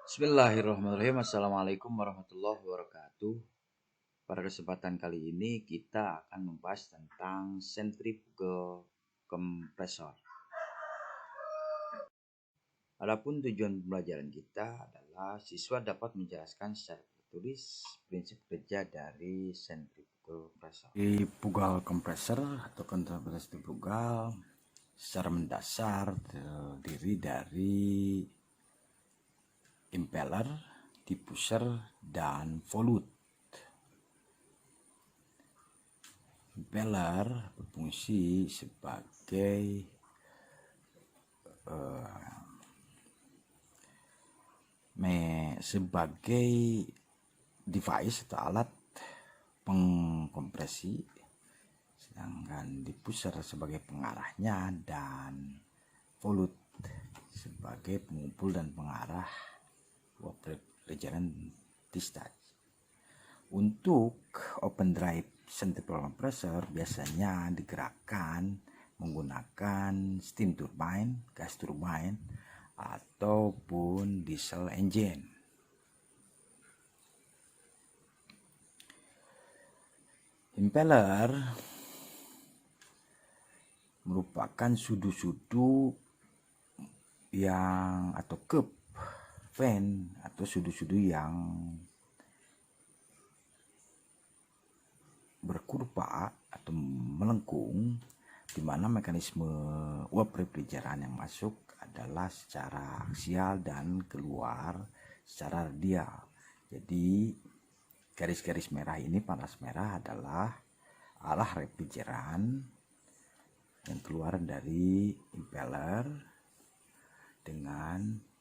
Bismillahirrahmanirrahim. Assalamualaikum warahmatullahi wabarakatuh. Pada kesempatan kali ini kita akan membahas tentang centrifugal compressor. Adapun tujuan pembelajaran kita adalah siswa dapat menjelaskan secara tertulis prinsip kerja dari centrifugal compressor. Centrifugal compressor atau compressor centrifugal secara mendasar terdiri dari impeller, diffuser, dan volute. Impeller berfungsi sebagai device atau alat pengkompresi, sedangkan diffuser sebagai pengarahnya dan volute sebagai pengumpul dan pengarah uap refrigeran discharge. Untuk open drive centrifugal compressor biasanya digerakkan menggunakan steam turbine, gas turbine, ataupun diesel engine. Impeller merupakan sudu-sudu yang atau curve fan atau sudu-sudu yang berkurva atau melengkung, di mana mekanisme uap refrigeran yang masuk adalah secara aksial dan keluar secara radial. Jadi garis-garis merah ini, panas merah, adalah arah refrigeran yang keluar dari impeller dengan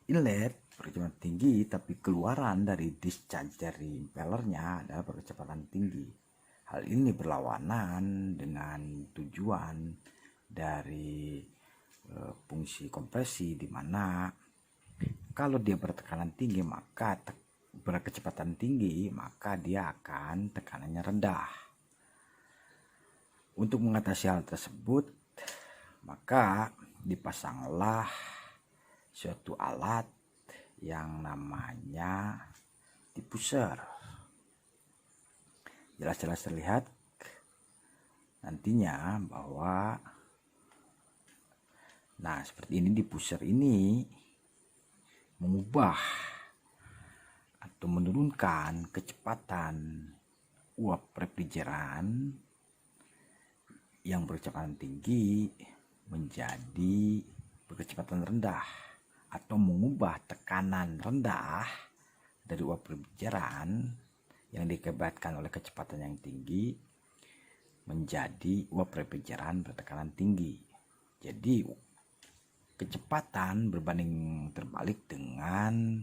inlet berkecepatan tinggi, tapi keluaran dari discharge dari impellernya adalah berkecepatan tinggi. Hal ini berlawanan dengan tujuan dari fungsi kompresi, di mana kalau dia bertekanan tinggi maka berkecepatan tinggi, maka dia akan tekanannya rendah. Untuk mengatasi hal tersebut, maka dipasanglah suatu alat yang namanya diffuser. Jelas-jelas terlihat nantinya bahwa seperti ini. Diffuser ini mengubah atau menurunkan kecepatan uap refrigeran yang berkecepatan tinggi menjadi berkecepatan rendah, atau mengubah tekanan rendah dari uap refrigeran yang diakibatkan oleh kecepatan yang tinggi menjadi uap refrigeran bertekanan tinggi. Jadi kecepatan berbanding terbalik dengan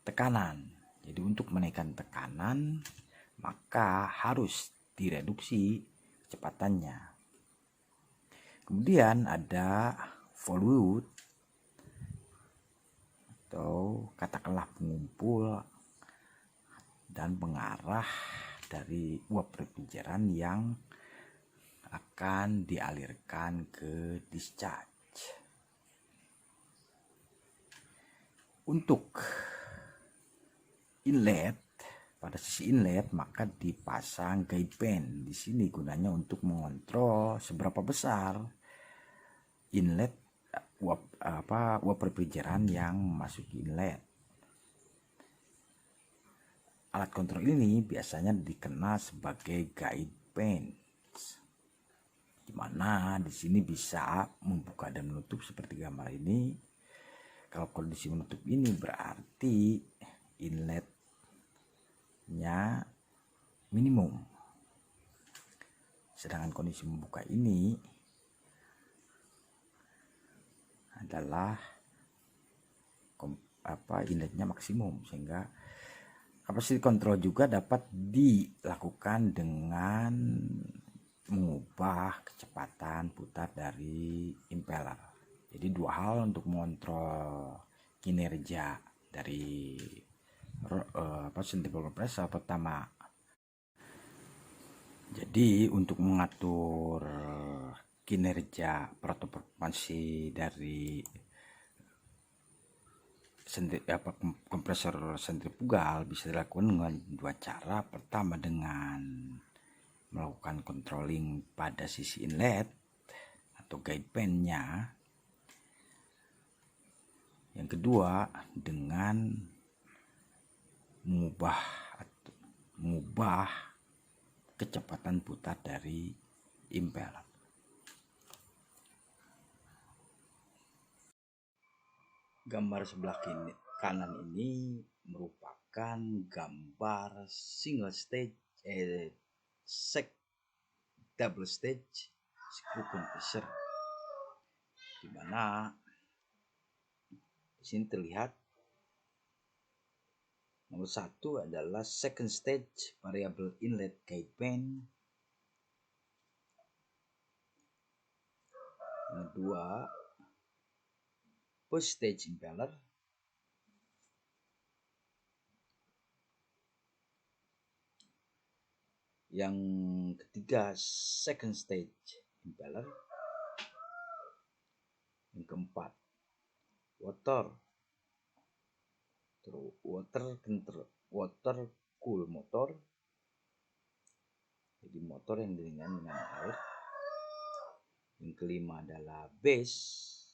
tekanan. Jadi untuk menaikkan tekanan maka harus direduksi kecepatannya. Kemudian ada volute atau katakanlah pengumpul dan pengarah dari uap refrigeran yang akan dialirkan ke discharge. Untuk inlet, pada sisi inlet maka dipasang guide pen. Di sini gunanya untuk mengontrol seberapa besar inlet uap refrigeran yang memasuki inlet. Alat kontrol ini biasanya dikenal sebagai guide pen, di mana di sini bisa membuka dan menutup seperti gambar ini. Kalau kondisi menutup ini berarti inletnya minimum, sedangkan kondisi membuka ini adalah inletnya maksimum, sehingga kapasitas kontrol juga dapat dilakukan dengan mengubah kecepatan putar dari impeller. Jadi dua hal untuk mengontrol kinerja dari centrifugal compressor. Pertama, jadi untuk mengatur kinerja atau performansi dari kompresor sentrifugal bisa dilakukan dengan dua cara. Pertama dengan melakukan controlling pada sisi inlet atau guide pen-nya. Yang kedua dengan mengubah kecepatan putar dari impeller. Gambar sebelah kanan ini merupakan gambar double stage screw compressor, di mana di sini terlihat nomor 1 adalah second stage variable inlet guide pen, yang kedua first stage impeller, yang ketiga second stage impeller, yang keempat water cool motor, jadi motor yang didinginkan dengan air. Yang kelima adalah base,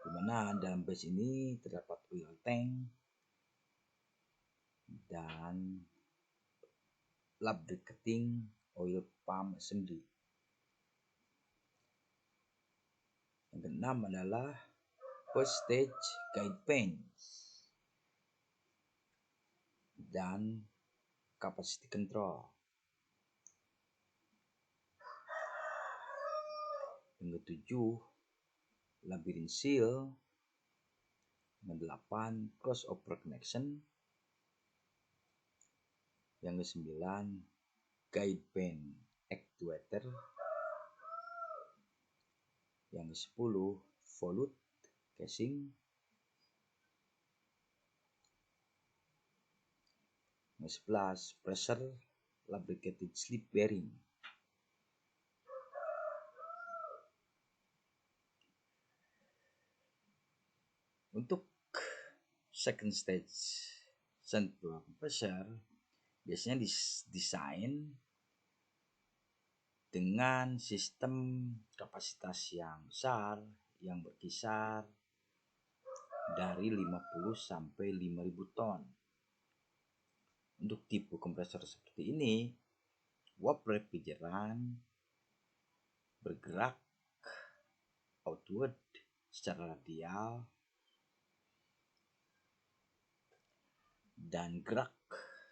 di mana dalam base ini terdapat oil tank dan lubricating oil pump assembly. Yang keenam adalah first stage guide pens dan capacity control. Yang ketujuh labyrinth seal. Yang kedelapan crossover connection. Yang kesembilan guide pen actuator. Yang ke-10 volute casing. Yang ke-11 pressure lubricated slip bearing. Untuk second stage centrifugal compressor biasanya didesain dengan sistem kapasitas yang besar yang berkisar dari 50 sampai 5.000 ton. Untuk tipe kompresor seperti ini, uap refrigeran bergerak outward secara radial dan gerak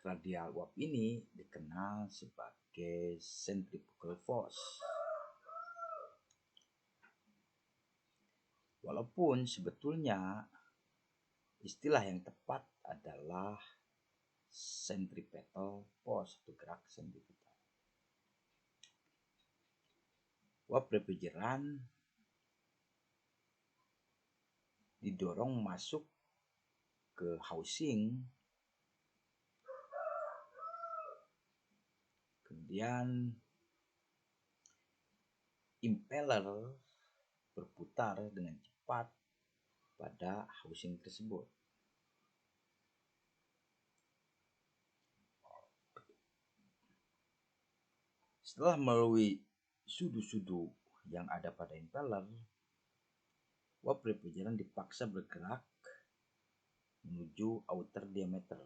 radial uap ini dikenal sebagai centrifugal force. Walaupun sebetulnya istilah yang tepat adalah centripetal force atau gerak sentripetal. Uap refrigeran didorong masuk ke housing, kemudian impeller berputar dengan cepat pada housing tersebut. Setelah melalui sudu-sudu yang ada pada impeller, uap refrigeran dipaksa bergerak menuju outer diameter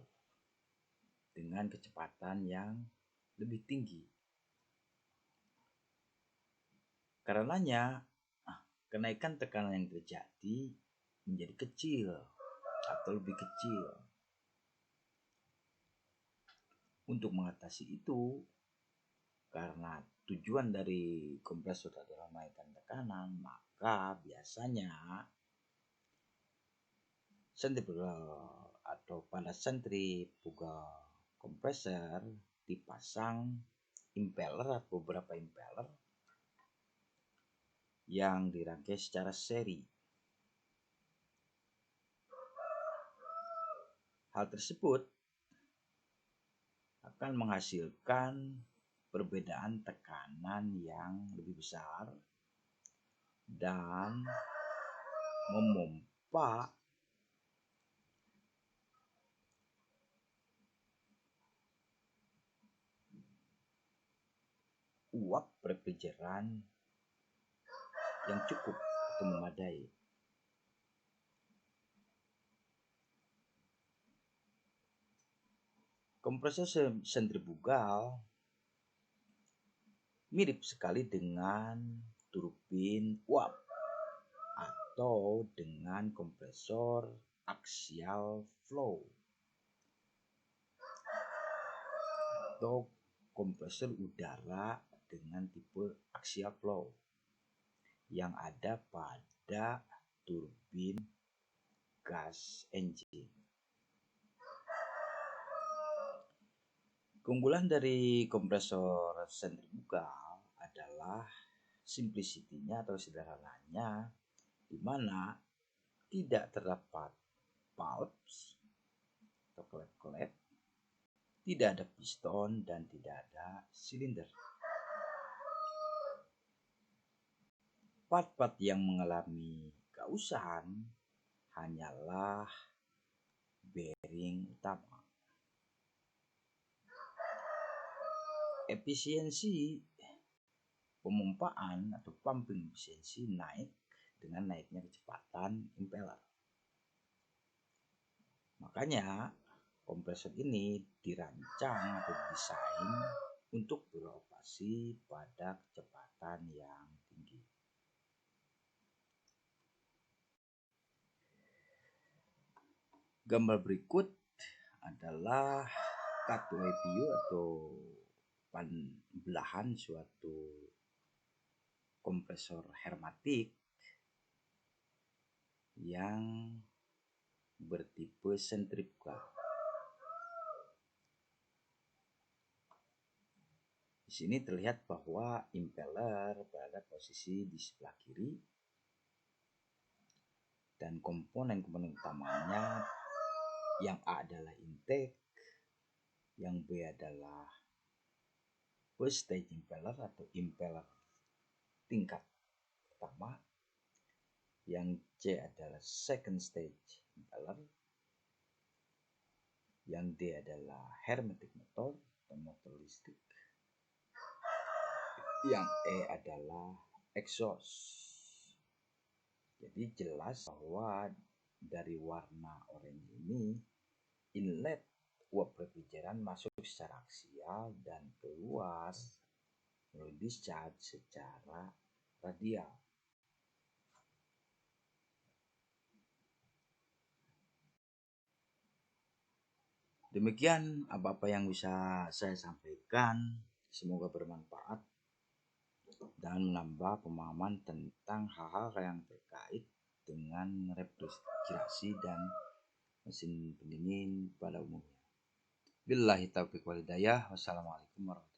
dengan kecepatan yang lebih tinggi. Karenanya, kenaikan tekanan yang terjadi menjadi kecil atau lebih kecil. Untuk mengatasi itu, karena tujuan dari kompresor adalah menaikkan tekanan, maka biasanya sentrifugal atau pada sentrifugal kompresor dipasang impeller atau beberapa impeller yang dirangkai secara seri. Hal tersebut akan menghasilkan perbedaan tekanan yang lebih besar dan memompa uap refrigeran yang cukup atau memadai. Kompresor sentrifugal mirip sekali dengan turbin uap atau dengan kompresor axial flow atau kompresor udara dengan tipe axial flow yang ada pada turbin gas engine. Keunggulan dari kompresor sentrifugal adalah simplicity-nya atau sederhananya, di mana tidak terdapat valves atau klep-klep, tidak ada piston dan tidak ada silinder. Part-part yang mengalami keausahan hanyalah bearing utama. Efisiensi pemompaan atau pumping efisiensi naik dengan naiknya kecepatan impeller. Makanya kompresor ini dirancang atau didesain untuk beroperasi pada kecepatan yang tinggi. Gambar berikut adalah cutaway view atau belahan suatu kompresor hermatik yang bertipe sentrifugal. Di sini terlihat bahwa impeller berada posisi di sebelah kiri dan komponen-komponen utamanya yang A adalah intake, yang B adalah first stage impeller atau impeller tingkat pertama, yang C adalah second stage impeller, yang D adalah hermetic motor atau motor listrik, yang E adalah exhaust. Jadi jelas bahwa dari warna oranye ini inlet uap refrigeran masuk secara aksial dan keluar melalui discharge secara radial. Demikian apa-apa yang bisa saya sampaikan, semoga bermanfaat dan menambah pemahaman tentang hal-hal yang terkait dengan refrigerasi dan mesin pendingin pada umumnya. Billahi taufiq wal hidayah. Wassalamualaikum warahmatullahi wabarakatuh.